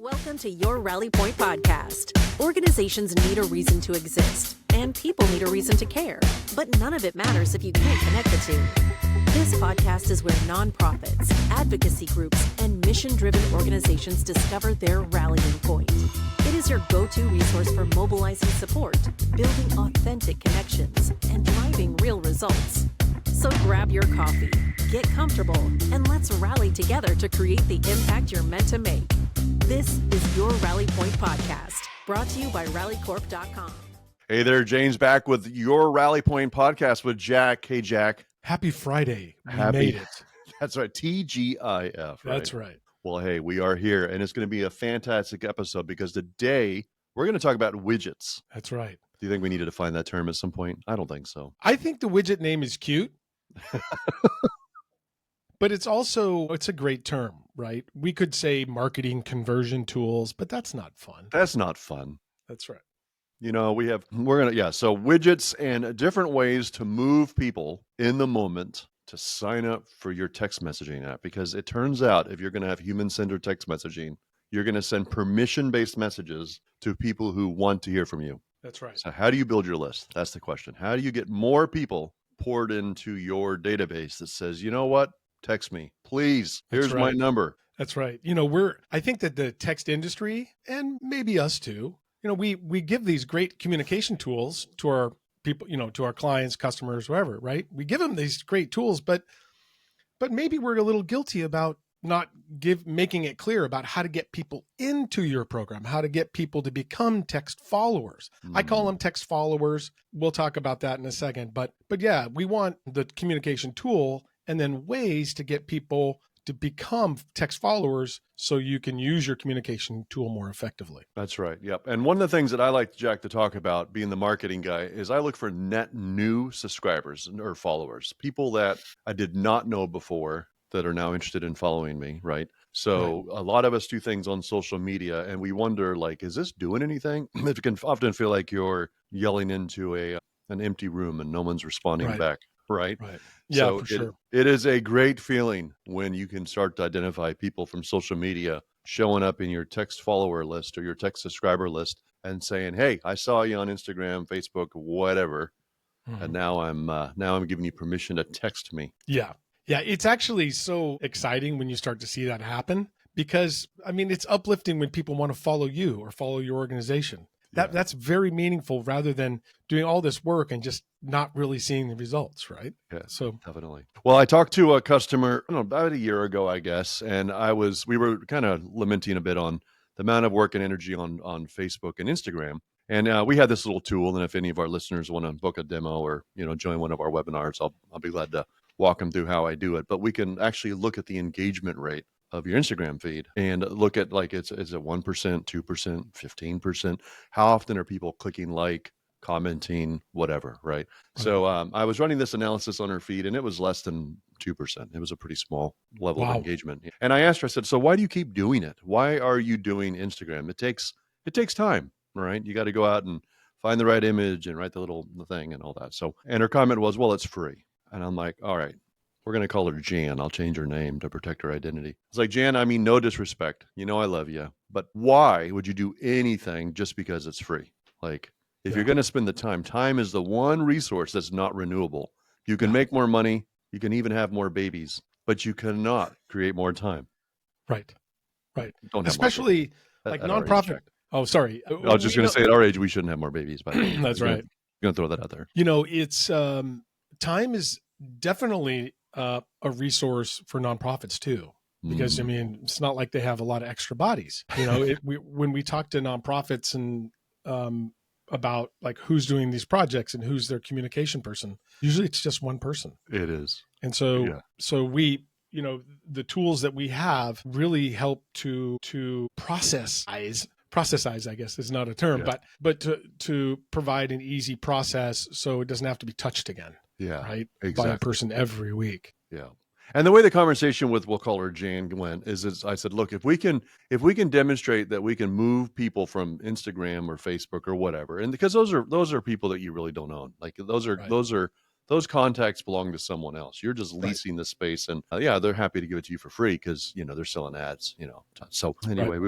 Welcome to your Rally Point podcast. Organizations need a reason to exist, and people need a reason to care. But none of it matters if you can't connect the two. This podcast is where nonprofits, advocacy groups, and mission-driven organizations discover their rallying point. It is your go-to resource for mobilizing support, building authentic connections, and driving real results. So grab your coffee, get comfortable, and let's rally together to create the impact you're meant to make. This is your Rally Point podcast, brought to you by rallycorp.com. Hey there, James back with your Rally Point podcast with Jack. Hey, Jack. Happy Friday. We made it. That's right. TGIF. Right? That's right. Well, hey, we are here, and it's going to be a fantastic episode because today we're going to talk about widgets. That's right. Do you think we need to define that term at some point? I don't think so. I think the widget name is cute. But it's a great term, right? We could say marketing conversion tools, but that's not fun. That's not fun. That's right. You know, so widgets and different ways to move people in the moment to sign up for your text messaging app. Because it turns out if you're going to have human-centered text messaging, you're going to send permission-based messages to people who want to hear from you. That's right. So how do you build your list? That's the question. How do you get more people poured into your database that says, you know what? Text me, please. Here's my number. That's right. You know, I think that the text industry, and maybe us too, you know, we give these great communication tools to our people, you know, to our clients, customers, whoever, right? We give them these great tools, but maybe we're a little guilty about not making it clear about how to get people into your program, how to get people to become text followers. I call them text followers. We'll talk about that in a second. But yeah, we want the communication tool and then ways to get people to become text followers so you can use your communication tool more effectively. That's right. Yep. And one of the things that I like, Jack, to talk about being the marketing guy is I look for net new subscribers or followers, people that I did not know before that are now interested in following me, right? So A lot of us do things on social media and we wonder, like, is this doing anything? It can often feel like you're yelling into an empty room and no one's responding back. Right. Yeah, so for sure. It is a great feeling when you can start to identify people from social media showing up in your text follower list or your text subscriber list and saying, hey, I saw you on Instagram, Facebook, whatever. And now I'm giving you permission to text me. Yeah. Yeah. It's actually so exciting when you start to see that happen because, I mean, it's uplifting when people want to follow you or follow your organization. That's very meaningful rather than doing all this work and just not really seeing the results, right? Yeah, so definitely. Well, I talked to a customer about a year ago, I guess, and we were kind of lamenting a bit on the amount of work and energy on Facebook and Instagram. And we had this little tool, and if any of our listeners want to book a demo or join one of our webinars, I'll be glad to walk them through how I do it. But we can actually look at the engagement rate of your Instagram feed and look at like, is it 1%, 2%, 15%? How often are people clicking like, commenting, whatever, right? So I was running this analysis on her feed and it was less than 2%. It was a pretty small level of engagement. And I asked her, I said, so why do you keep doing it? Why are you doing Instagram? It takes time, right? You got to go out and find the right image and write the thing and all that. So, and her comment was, well, it's free. And I'm like, all right. We're going to call her Jan. I'll change her name to protect her identity. It's like, Jan, I mean, no disrespect. You know I love you. But why would you do anything just because it's free? Like, if you're going to spend the time is the one resource that's not renewable. You can make more money. You can even have more babies. But you cannot create more time. Right. Don't have especially like nonprofit. Oh, sorry. I was just going to say at our age, we shouldn't have more babies. By the way. That's right. I'm going to throw that out there. You know, it's time is definitely a resource for nonprofits too, because I mean, it's not like they have a lot of extra bodies. You know, when we talk to nonprofits and about like who's doing these projects and who's their communication person, usually it's just one person. It is, and so we, the tools that we have really help to processize, I guess is not a term, but to provide an easy process so it doesn't have to be touched again. Yeah, right. Exactly. By a person every week. Yeah. And the way the conversation with, we'll call her Jan, went is I said, look, if we can demonstrate that we can move people from Instagram or Facebook or whatever, and because those are people that you really don't own, like those are those contacts belong to someone else. You're just Right. leasing the space, and yeah, they're happy to give it to you for free because they're selling ads. So anyway,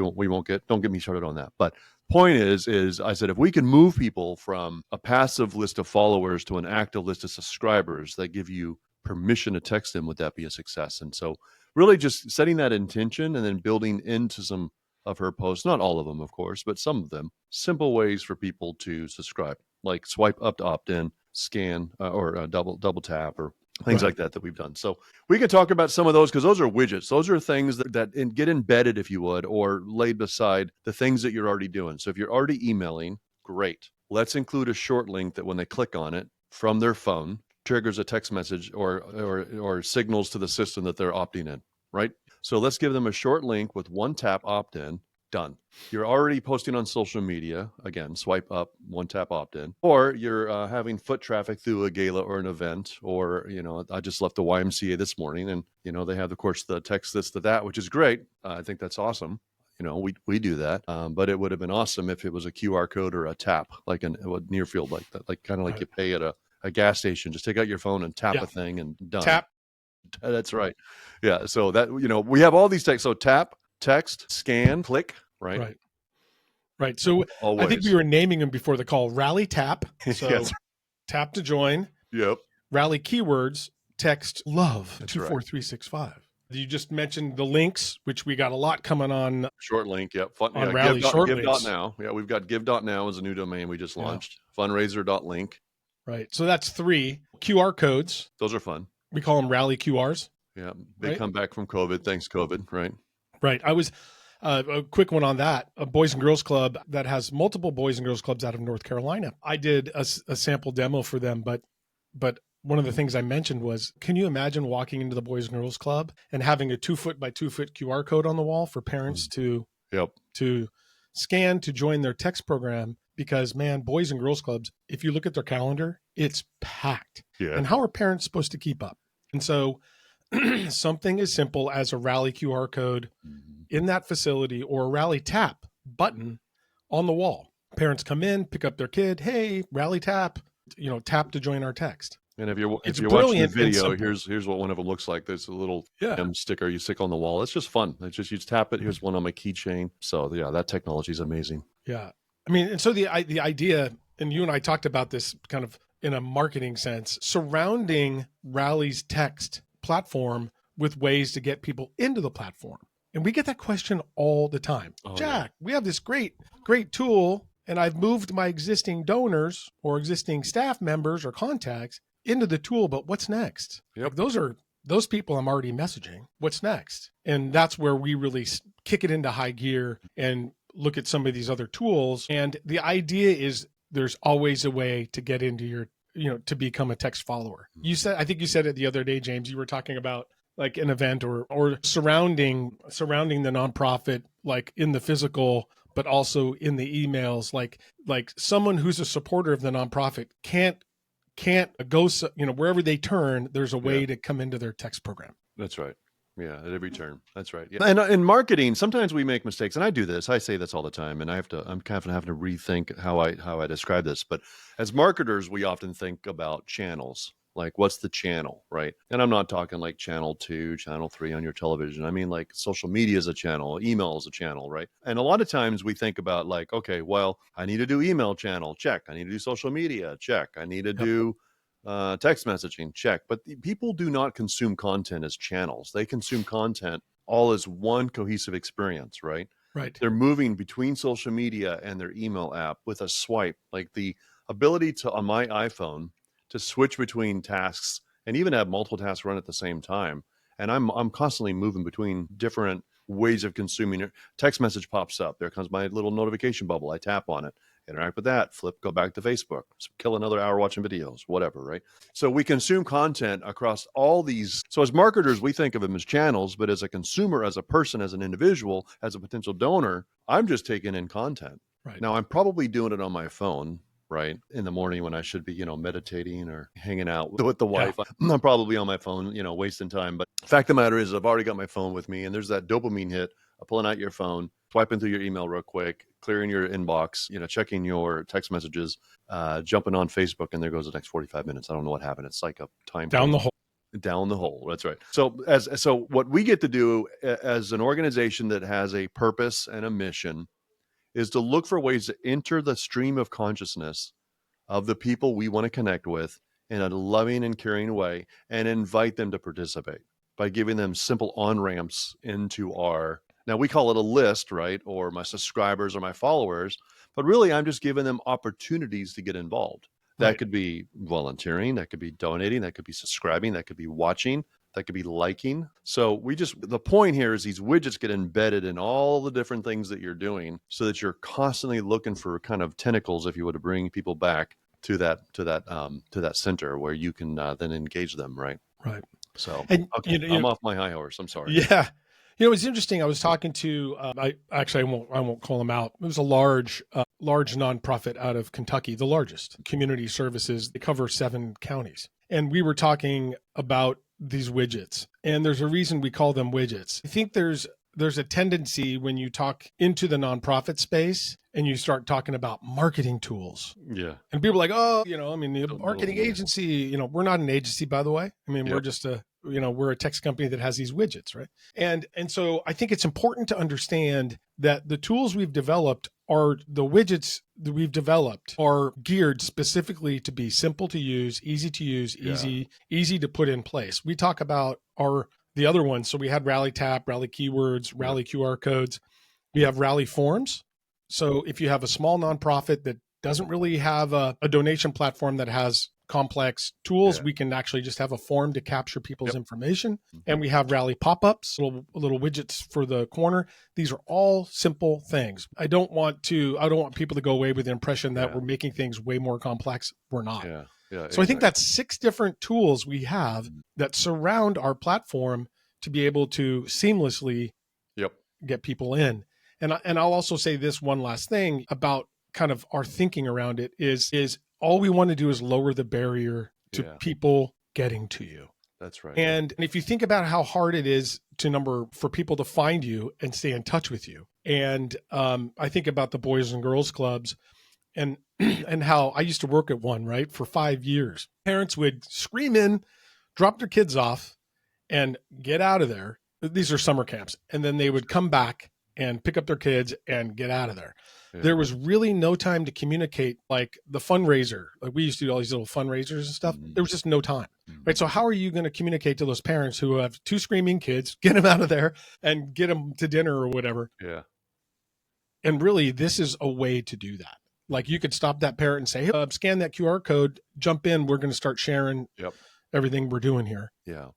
don't get me started on that. But point is I said if we can move people from a passive list of followers to an active list of subscribers that give you permission to text them, would that be a success? And so really just setting that intention and then building into some of her posts, not all of them, of course, but some of them, simple ways for people to subscribe, like swipe up to opt in, scan, or double tap, or things like that we've done. So we can talk about some of those because those are widgets. Those are things that get embedded, if you would, or laid beside the things that you're already doing. So if you're already emailing, great. Let's include a short link that when they click on it from their phone, triggers a text message or signals to the system that they're opting in, right? So let's give them a short link with one tap opt-in, done. You're already posting on social media, again, swipe up, one tap opt-in, or you're having foot traffic through a gala or an event, or, I just left the YMCA this morning and, they have, of course, the text this to that, which is great. I think that's awesome. We do that, but it would have been awesome if it was a QR code or a tap, like a near field like that, like kind of like you pay at a gas station. Just take out your phone and tap a thing and done. Tap. That's right. Yeah. So that, we have all these texts. So tap, text, scan, click, right? Right. So Always. I think we were naming them before the call. Rally tap. So Yes. tap to join. Yep. Rally keywords, text love That's 24365. You just mentioned the links, which we got a lot coming on. Short link. Yep. On Rally short links. Give.now. Yeah. We've got give.now as a new domain we just launched. Fundraiser.link. Right. So that's 3 QR codes. Those are fun. We call them Rally QRs. Yeah. They come back from COVID. Thanks, COVID. Right. Right. I was a quick one on that. A Boys and Girls Club that has multiple Boys and Girls Clubs out of North Carolina. I did a sample demo for them, but one of the things I mentioned was, can you imagine walking into the Boys and Girls Club and having a 2-foot by 2-foot QR code on the wall for parents to scan to join their text program? Because, man, Boys and Girls Clubs, if you look at their calendar, it's packed. Yeah. And how are parents supposed to keep up? And so something as simple as a Rally QR code in that facility or a Rally tap button on the wall. Parents come in, pick up their kid. Hey, Rally tap, tap to join our text. And if you're watching the brilliant video, here's what one of them looks like. There's a little sticker you stick on the wall. It's just fun. It's just, you tap it. Here's one on my keychain. So yeah, that technology is amazing. Yeah. I mean, and so the idea, and you and I talked about this kind of in a marketing sense, surrounding Rally's text platform with ways to get people into the platform. And we get that question all the time. Jack, we have this great tool, and I've moved my existing donors or existing staff members or contacts into the tool, but what's next? Yep. Like those people I'm already messaging. What's next? And that's where we really kick it into high gear and look at some of these other tools. And the idea is there's always a way to get into your, to become a text follower. I think you said it the other day, James, you were talking about like an event or surrounding the nonprofit, like in the physical, but also in the emails, like someone who's a supporter of the nonprofit can't go, wherever they turn, there's a way to come into their text program. That's right. Yeah, at every turn. That's right. Yeah. And in marketing, sometimes we make mistakes, and I do this. I say this all the time, and I'm kind of having to rethink how I describe this. But as marketers, we often think about channels. Like, what's the channel, right? And I'm not talking like channel 2, channel 3 on your television. I mean, like social media is a channel, email is a channel, right? And a lot of times we think about like, okay, well, I need to do email channel, check. I need to do social media, check. I need to do text messaging, check. But people do not consume content as channels. They consume content all as one cohesive experience, right? Right. They're moving between social media and their email app with a swipe. Like the ability to, on my iPhone, to switch between tasks and even have multiple tasks run at the same time. And I'm constantly moving between different ways of consuming it. Text message pops up. There comes my little notification bubble. I tap on it, interact with that, go back to Facebook, kill another hour watching videos, whatever, right? So we consume content across all these. So as marketers, we think of them as channels, but as a consumer, as a person, as an individual, as a potential donor, I'm just taking in content. Right. Now I'm probably doing it on my phone, right? In the morning when I should be, meditating or hanging out with the wife. Yeah. I'm probably on my phone, wasting time. But the fact of the matter is I've already got my phone with me, and there's that dopamine hit of pulling out your phone, swiping through your email real quick, clearing your inbox, checking your text messages, jumping on Facebook, and there goes the next 45 minutes. I don't know what happened. It's like a time Down the hole. Down the hole. That's right. So what we get to do as an organization that has a purpose and a mission is to look for ways to enter the stream of consciousness of the people we want to connect with in a loving and caring way, and invite them to participate by giving them simple on-ramps into our, now we call it a list, right? Or my subscribers or my followers, but really I'm just giving them opportunities to get involved. That Right. could be volunteering, that could be donating, that could be subscribing, that could be watching, that could be liking. So the point here is these widgets get embedded in all the different things that you're doing, so that you're constantly looking for kind of tentacles, if you would, to bring people back to that center where you can then engage them, right? Right. So, And okay, I'm off my high horse. I'm sorry. Yeah. It's interesting. I was talking to, I won't call them out. It was a large nonprofit out of Kentucky, the largest community services. They cover 7 counties. And we were talking about these widgets, and there's a reason we call them widgets. I think there's a tendency when you talk into the nonprofit space and you start talking about marketing tools. Yeah. And people are like, oh, the marketing agency, we're not an agency, by the way. I mean, Yep. we're just we're a text company that has these widgets, right? And so I think it's important to understand that the tools we've developed are the widgets that we've developed are geared specifically to be simple to use, easy to use, easy to put in place. We talk about the other ones. So we had Rally Tap, Rally Keywords, Rally QR codes. We have Rally Forms. So if you have a small nonprofit that doesn't really have a donation platform that has complex tools, we can actually just have a form to capture people's information. And we have Rally pop-ups, little widgets for the corner. These are all simple things. I don't want people to go away with the impression that we're making things way more complex. We're not. Yeah. So I think that's 6 different tools we have that surround our platform to be able to seamlessly get people in. And I'll also say this one last thing about kind of our thinking around it is all we want to do is lower the barrier to people getting to you. That's right. And if you think about how hard it is for people to find you and stay in touch with you. And I think about the Boys and Girls Clubs and how I used to work at one, right, for 5 years. Parents would scream in, drop their kids off, and get out of there. These are summer camps. And then they would come back and pick up their kids and get out of there. Yeah. There was really no time to communicate, like the fundraiser. Like we used to do all these little fundraisers and stuff. There was just no time, right? So how are you going to communicate to those parents who have 2 screaming kids, get them out of there and get them to dinner or whatever? Yeah. And really, this is a way to do that. Like you could stop that parent and say, hey, scan that QR code, jump in. We're going to start sharing everything we're doing here. Yeah.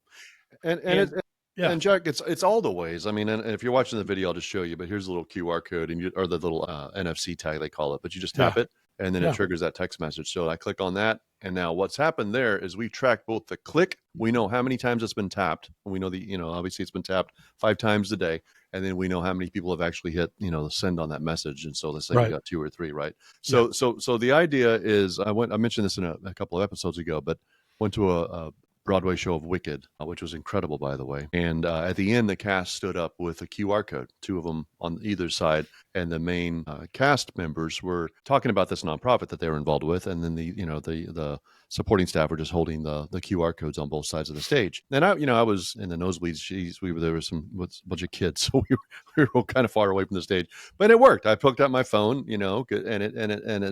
And Jack, it's all the ways. I mean, and if you're watching the video, I'll just show you, but here's a little QR code or the little NFC tag, they call it, but you just tap it and then it triggers that text message. So I click on that. And now what's happened there is we track both the click. We know how many times it's been tapped. And we know obviously it's been tapped 5 times a day. And then we know how many people have actually hit, send on that message. And so let's say we got 2 or 3, right? So the idea is I mentioned this in a couple of episodes ago, but went to a Broadway show of Wicked, which was incredible, by the way. And at the end, the cast stood up with a QR code, 2 of them on either side. And the main cast members were talking about this nonprofit that they were involved with. And then the supporting staff were just holding the QR codes on both sides of the stage. And I was in the nosebleeds. There was a bunch of kids, so we were kind of far away from the stage, but it worked. I picked up my phone, and it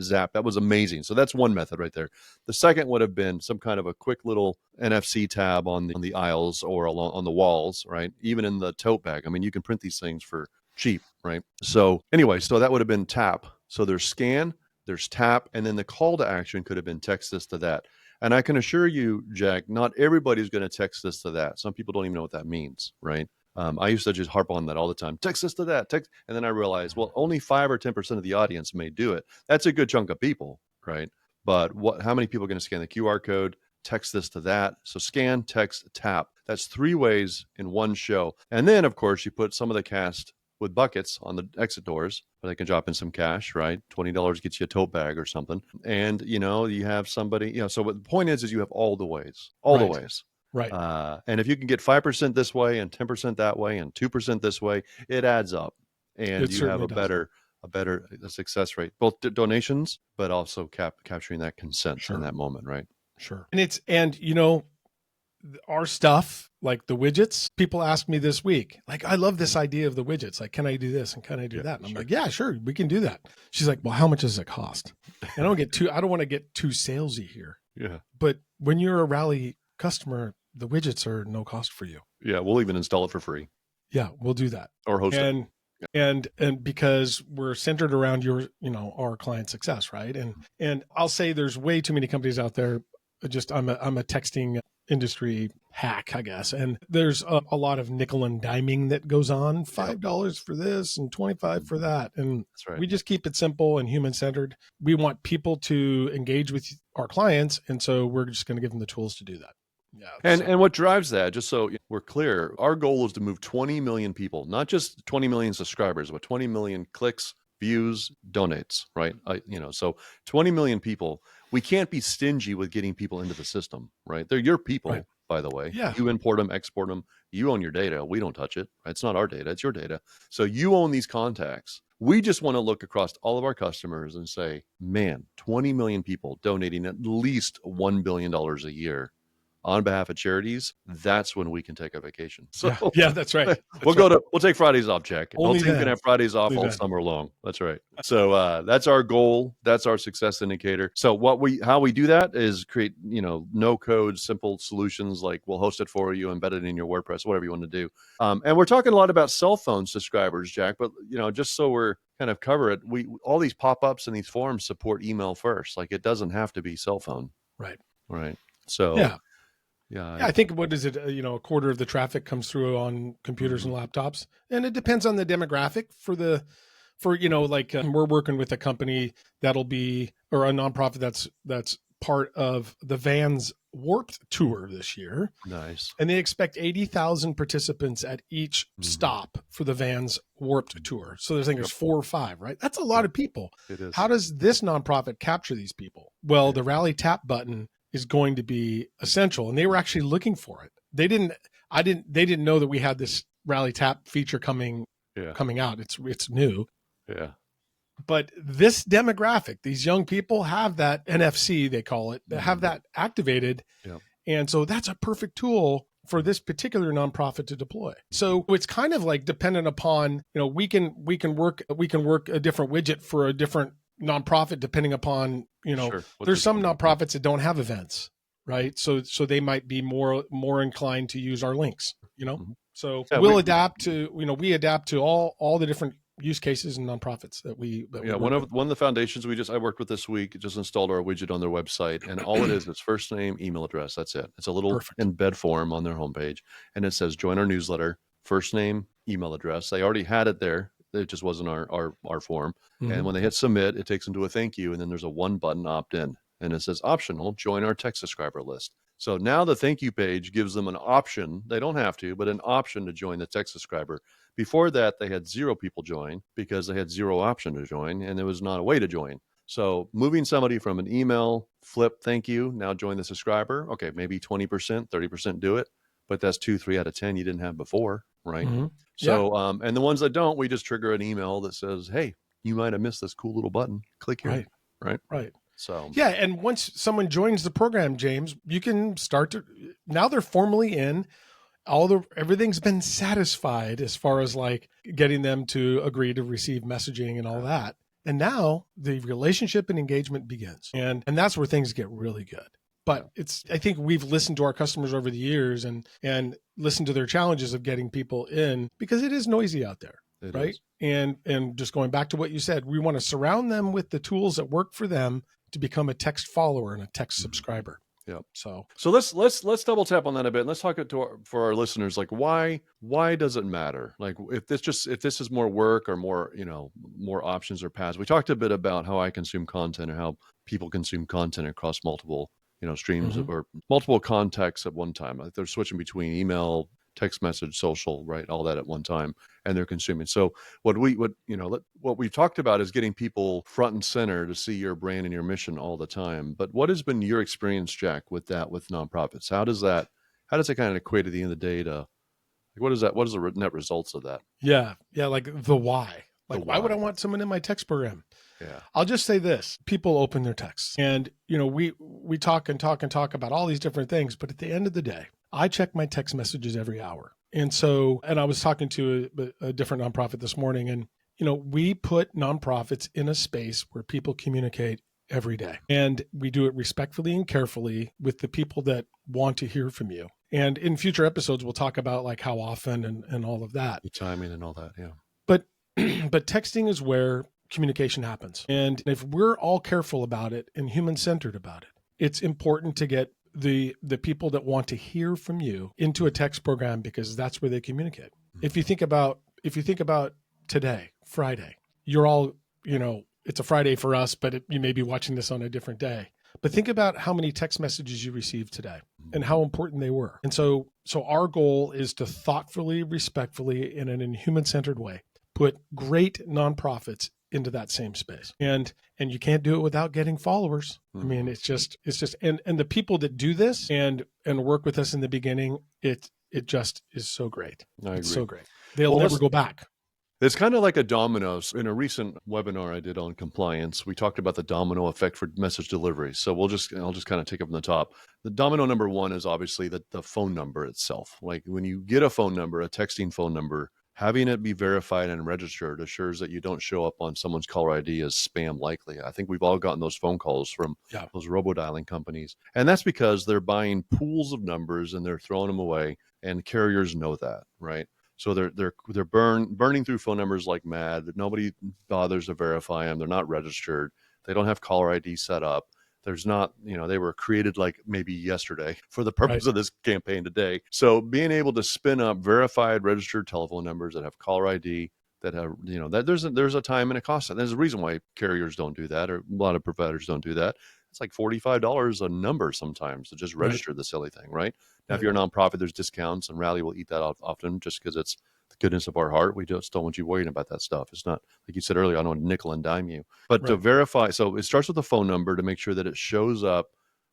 zapped. That was amazing. So that's one method right there. The second would have been some kind of a quick little NFC tab on the aisles or on the walls, right? Even in the tote bag. I mean, you can print these things for cheap, right? So anyway, that would have been tap. So there's scan, there's tap, and then the call to action could have been text this to that. And I can assure you, Jack, not everybody's going to text this to that. Some people don't even know what that means, right? I used to just harp on that all the time. Text this to that, text. And then I realized, well, only 5 or 10% of the audience may do it. That's a good chunk of people, right? But how many people are going to scan the QR code, text this to that? So scan, text, tap. That's 3 ways in one show. And then, of course, you put some of the cast with buckets on the exit doors where they can drop in some cash, right? $20 gets you a tote bag or something. And, you have somebody, so what the point is you have all the ways, the ways. Right. And if you can get 5% this way and 10% that way and 2% this way, it adds up. And you have a better a better success rate, both donations, but also capturing that consent in that moment, right? Sure. And our stuff, like the widgets, people ask me this week, like, I love this idea of the widgets. Like, can I do this and can I do that? And I'm like, yeah, sure, we can do that. She's like, well, how much does it cost? And I don't want to get too salesy here. Yeah. But when you're a Rally customer, the widgets are no cost for you. Yeah. We'll even install it for free. Yeah, we'll do that. Or host it. And because we're centered around our client success, right? And I'll say there's way too many companies out there. I'm a texting industry hack, I guess. And there's a lot of nickel and diming that goes on, $5 for this and $25 for that. And that's right. We just keep it simple and human-centered. We want people to engage with our clients. And so we're just going to give them the tools to do that. Yeah. And what drives that, just so we're clear, our goal is to move 20 million people, not just 20 million subscribers, but 20 million clicks, views, donates, right? So 20 million people. We can't be stingy with getting people into the system, right? They're your people, right, by the way. Yeah. You import them, export them. You own your data. We don't touch it. Right? It's not our data. It's your data. So you own these contacts. We just want to look across all of our customers and say, man, 20 million people donating at least $1 billion a year on behalf of charities, that's when we can take a vacation. So yeah, that's right. We'll take Fridays off, Jack. Only Our team can have Fridays off all summer long. That's right. So that's our goal. That's our success indicator. So how we do that is create, no code, simple solutions like we'll host it for you, embed it in your WordPress, whatever you want to do. And we're talking a lot about cell phone subscribers, Jack, but just so we're kind of cover it, all these pop-ups and these forms support email first. Like it doesn't have to be cell phone. Right. So yeah, I think what is it? A quarter of the traffic comes through on computers and laptops, and it depends on the demographic. We're working with a company that'll be, or a nonprofit that's part of the Vans Warped Tour this year. Nice. And they expect 80,000 participants at each stop for the Vans Warped Tour. So there's 4 or 5, right? That's a lot of people. It is. How does this nonprofit capture these people? Well, the Rally Tap button is going to be essential. And they were actually looking for it. They didn't know that we had this Rally Tap feature coming out. It's new. Yeah. But this demographic, these young people have that NFC, they call it, have that activated. Yeah. And so that's a perfect tool for this particular nonprofit to deploy. So it's kind of like dependent upon, we can work a different widget for a different nonprofit depending upon, there's some nonprofits that don't have events, right? So they might be more inclined to use our links, So we'll adapt to, we adapt to all the different use cases and nonprofits that we one of the foundations I worked with this week just installed our widget on their website, and all it is first name, email address. That's it. It's a little embed form on their homepage, and it says join our newsletter, first name, email address. They already had it there. It just wasn't our form. Mm-hmm. And when they hit submit, it takes them to a thank you, and then there's a one button opt in, and it says optional, join our tech subscriber list. So now the thank you page gives them an option. They don't have to, but an option to join the tech subscriber. Before that, they had 0 people join because they had 0 option to join, and there was not a way to join. So moving somebody from an email, flip, thank you, now join the subscriber. Okay, maybe 20%, 30% do it, but that's 2, 3 out of 10 you didn't have before, right? Mm-hmm. So, and the ones that don't, we just trigger an email that says, hey, you might have missed this cool little button. Click here, right? So and once someone joins the program, James, you can now they're formally in. Everything's been satisfied as far as like getting them to agree to receive messaging and all that. And now the relationship and engagement begins. And that's where things get really good. But I think we've listened to our customers over the years and listened to their challenges of getting people in because it is noisy out there. It right. is. And just going back to what you said, we want to surround them with the tools that work for them to become a text follower and a text subscriber. Yeah. So let's double tap on that a bit. Let's talk for our listeners, like why does it matter? Like if this is more work or more, more options or paths. We talked a bit about how I consume content and how people consume content across multiple, streams or multiple contexts at one time. Like they're switching between email, text message, social, right? All that at one time, and they're consuming. So what we've talked about is getting people front and center to see your brand and your mission all the time. But what has been your experience, Jack, with nonprofits? How does it kind of equate at the end of the day to what is the net results of that? Yeah. Like the why. Like, why would I want someone in my text program? Yeah. I'll just say this. People open their texts and, we talk and talk and talk about all these different things. But at the end of the day, I check my text messages every hour. And I was talking to a different nonprofit this morning, and, we put nonprofits in a space where people communicate every day. And we do it respectfully and carefully with the people that want to hear from you. And in future episodes, we'll talk about like how often and all of that. The timing and all that. Yeah. But texting is where communication happens. And if we're all careful about it and human-centered about it, it's important to get the people that want to hear from you into a text program, because that's where they communicate. Mm-hmm. If you think about today, Friday, you're all, it's a Friday for us, but you may be watching this on a different day. But think about how many text messages you received today and how important they were. And so our goal is to thoughtfully, respectfully, and in a human-centered way, put great nonprofits into that same space. And you can't do it without getting followers. I mean, it's just, and the people that do this and work with us in the beginning, it just is so great. It's so great. They'll never go back. It's kind of like a dominoes. In a recent webinar I did on compliance, we talked about the domino effect for message delivery. So I'll just kind of take it from the top. The domino number one is obviously the phone number itself. Like when you get a phone number, a texting phone number, having it be verified and registered assures that you don't show up on someone's caller ID as spam likely. I think we've all gotten those phone calls from those robo-dialing companies. And that's because they're buying pools of numbers and they're throwing them away, and carriers know that, right? So they're burning through phone numbers like mad. Nobody bothers to verify them. They're not registered. They don't have caller ID set up. There's not, they were created like maybe yesterday for the purpose of this campaign today. So being able to spin up verified registered telephone numbers that have caller ID, that have, that there's a time and a cost. And there's a reason why carriers don't do that, or a lot of providers don't do that. It's like $45 a number sometimes to just register the silly thing, right? Now, if you're a nonprofit, there's discounts, and Rally will eat that off often just because it's the goodness of our heart. We just don't want you worrying about that stuff. It's not, like you said earlier, I don't want to nickel and dime you. But to verify, so it starts with a phone number to make sure that it shows up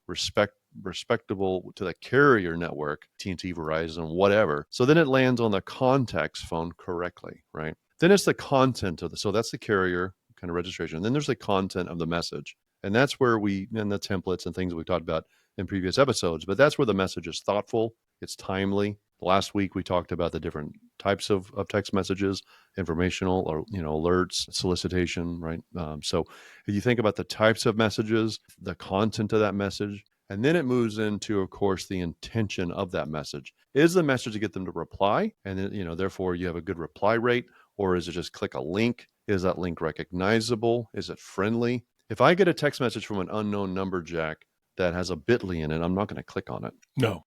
respectable to the carrier network, T&T, Verizon, whatever. So then it lands on the contact's phone correctly, right? Then it's the content so that's the carrier kind of registration. And then there's the content of the message. And that's where and the templates and things we talked about in previous episodes, but that's where the message is thoughtful, it's timely. Last week, we talked about the different types of text messages, informational or, alerts, solicitation, right? So if you think about the types of messages, the content of that message, and then it moves into, of course, the intention of that message. Is the message to get them to reply? And then, therefore you have a good reply rate, or is it just click a link? Is that link recognizable? Is it friendly? If I get a text message from an unknown number, Jack, that has a bit.ly in it, I'm not going to click on it. No.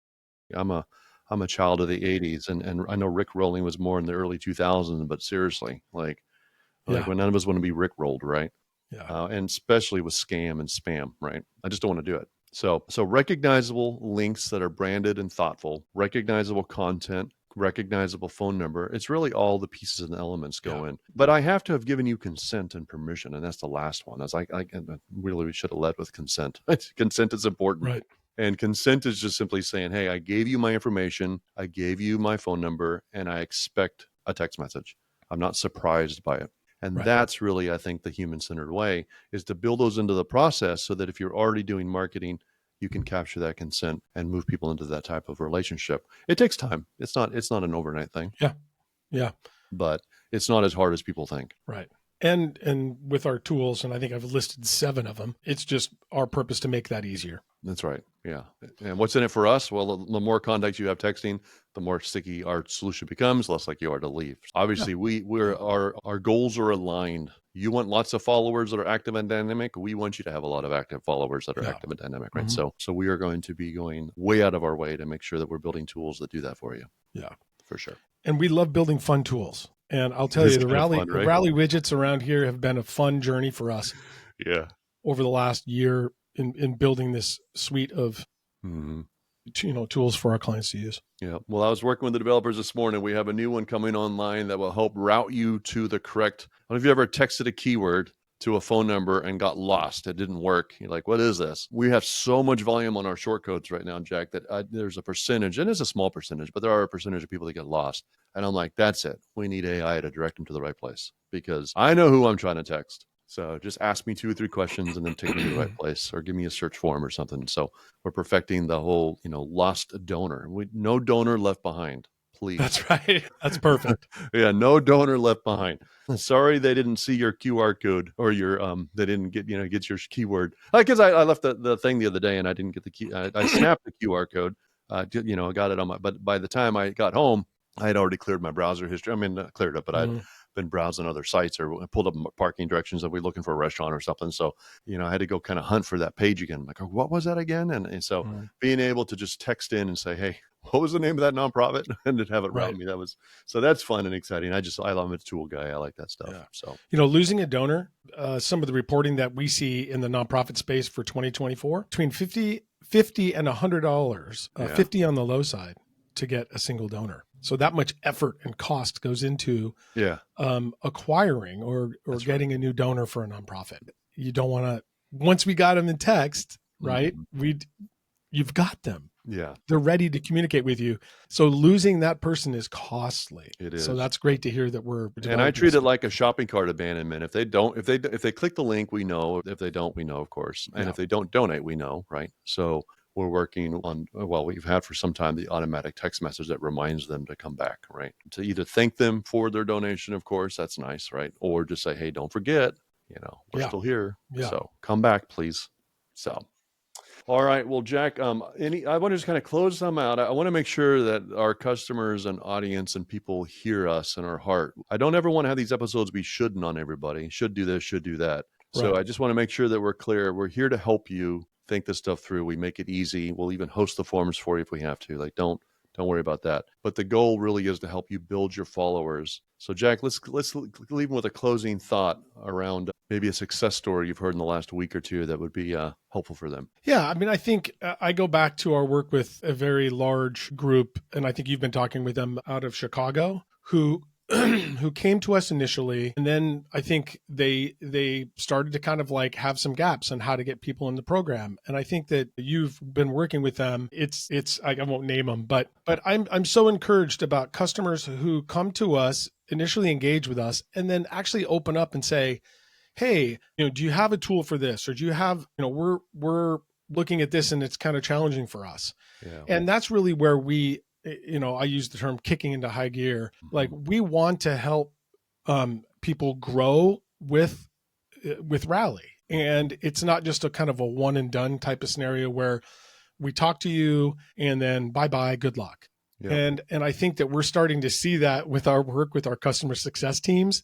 I'm a child of the 80s, and I know Rick rolling was more in the early 2000s, but seriously, like when none of us want to be Rick rolled, right? Yeah. And especially with scam and spam, right? I just don't want to do it. So recognizable links that are branded and thoughtful, recognizable content, recognizable phone number. It's really all the pieces and elements go in. But I have to have given you consent and permission, and that's the last one. That's we should have led with consent. Consent is important. Right. And consent is just simply saying, hey, I gave you my information, I gave you my phone number, and I expect a text message. I'm not surprised by it. And that's really, I think, the human-centered way, is to build those into the process so that if you're already doing marketing, you can capture that consent and move people into that type of relationship. It takes time. It's not an overnight thing. Yeah. Yeah. But it's not as hard as people think. Right. And with our tools, and I think I've listed 7 of them, it's just our purpose to make that easier. That's right. Yeah. And what's in it for us? Well, the more contacts you have texting, the more sticky our solution becomes, less like you are to leave. Obviously, our goals are aligned. You want lots of followers that are active and dynamic. We want you to have a lot of active followers that are active and dynamic, right? Mm-hmm. So we are going to be going way out of our way to make sure that we're building tools that do that for you. Yeah, for sure. And we love building fun tools. And I'll tell you, the Rally widgets around here have been a fun journey for us. Yeah. Over the last year in building this suite of tools for our clients to use. Yeah. Well, I was working with the developers this morning. We have a new one coming online that will help route you to the correct. I don't know if you ever texted a keyword to a phone number and got lost. It didn't work. You're like, what is this? We have so much volume on our short codes right now, Jack, that there's a percentage, and it's a small percentage, but there are a percentage of people that get lost. And I'm like, that's it. We need AI to direct them to the right place because I know who I'm trying to text. So just ask me 2 or 3 questions and then take me to the right place or give me a search form or something. So we're perfecting the whole, lost donor. No donor left behind, please. That's right. That's perfect. Yeah, no donor left behind. Sorry they didn't see your QR code or your they didn't get your keyword. Because I left the thing the other day and I didn't get the key. I snapped the QR code. I got it on but by the time I got home, I had already cleared my browser history. I mean, not cleared up, but I'd been browsing other sites or pulled up parking directions that we're looking for a restaurant or something. So, I had to go kind of hunt for that page again. I'm like, what was that again? And so being able to just text in and say, hey, what was the name of that nonprofit? And to have it route me. That's fun and exciting. I'm a tool guy. I like that stuff. Yeah. So, losing a donor, some of the reporting that we see in the nonprofit space for 2024, between $50 and $100, 50 on the low side to get a single donor. So that much effort and cost goes into acquiring or getting a new donor for a nonprofit. You don't want to, once we got them in text, right? You've got them. Yeah. They're ready to communicate with you. So losing that person is costly. It is. So that's great to hear that we're. And I treat it like a shopping cart abandonment. If they click the link, we know. If they don't, we know, of course. And if they don't donate, we know, right? So we're working on, we've had for some time the automatic text message that reminds them to come back, right? To either thank them for their donation, of course, that's nice, right? Or just say, hey, don't forget, we're still here. Yeah. So come back, please. So. All right. Well, Jack, I want to just kind of close them out. I want to make sure that our customers and audience and people hear us in our heart. I don't ever want to have these episodes be shouldn't on everybody. Should do this, should do that. Right. So I just want to make sure that we're clear. We're here to help you think this stuff through. We make it easy. We'll even host the forms for you if we have to. Like, don't worry about that. But the goal really is to help you build your followers. So Jack, let's leave them with a closing thought around maybe a success story you've heard in the last week or two that would be helpful for them. Yeah. I mean, I think I go back to our work with a very large group, and I think you've been talking with them out of Chicago, who came to us initially. And then I think they started to kind of like have some gaps on how to get people in the program. And I think that you've been working with them. It's I won't name them, but I'm so encouraged about customers who come to us, initially engage with us, and then actually open up and say, hey, do you have a tool for this? Or do you have, we're looking at this and it's kind of challenging for us. Yeah. And that's really where we, I use the term kicking into high gear. Like, we want to help people grow with Rally. And it's not just a kind of a one and done type of scenario where we talk to you and then bye-bye, good luck. Yeah. And I think that we're starting to see that with our work with our customer success teams,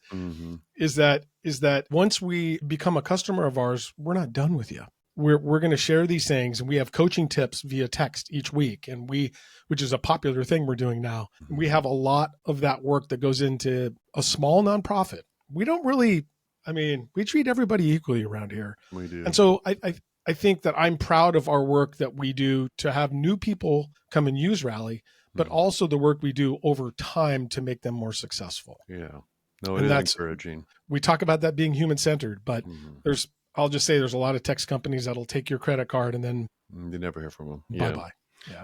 is that once we become a customer of ours, we're not done with you. We're going to share these things, and we have coaching tips via text each week, and which is a popular thing we're doing now. We have a lot of that work that goes into a small nonprofit. We don't really, we treat everybody equally around here. We do. And so I think that I'm proud of our work that we do to have new people come and use Rally, but also the work we do over time to make them more successsul. Yeah. No, it is encouraging. We talk about that being human-centered, but I'll just say there's a lot of text companies that'll take your credit card and then you never hear from them. Bye-bye.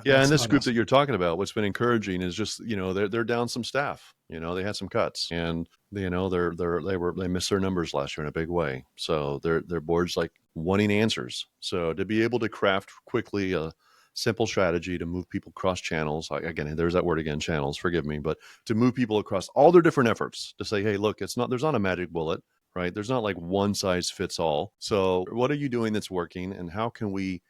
Yeah. And this group that you're talking about, what's been encouraging is just, they're down some staff, they had some cuts, and they missed their numbers last year in a big way. So their board's like wanting answers. So to be able to craft quickly a simple strategy to move people across channels. Again, there's that word again, channels, forgive me, but to move people across all their different efforts to say, hey, look, there's not a magic bullet, right? There's not like one size fits all. So what are you doing that's working, and how can we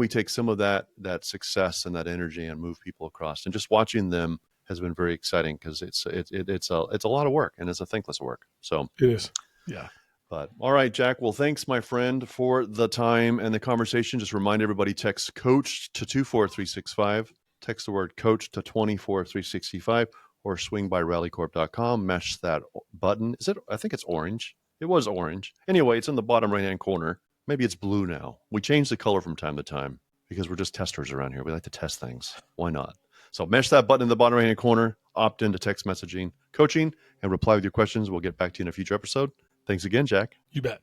take some of that success and that energy and move people across? And just watching them has been very exciting because it's a lot of work, and it's a thankless work. So it is. Yeah. But all right, Jack. Well, thanks, my friend, for the time and the conversation. Just remind everybody, text COACH to 24365. Text the word COACH to 24365, or swing by rallycorp.com. Mesh that button. I think it's orange. It was orange. Anyway, it's in the bottom right-hand corner. Maybe it's blue now. We change the color from time to time because we're just testers around here. We like to test things. Why not? So mesh that button in the bottom right-hand corner, opt into text messaging coaching, and reply with your questions. We'll get back to you in a future episode. Thanks again, Jack. You bet.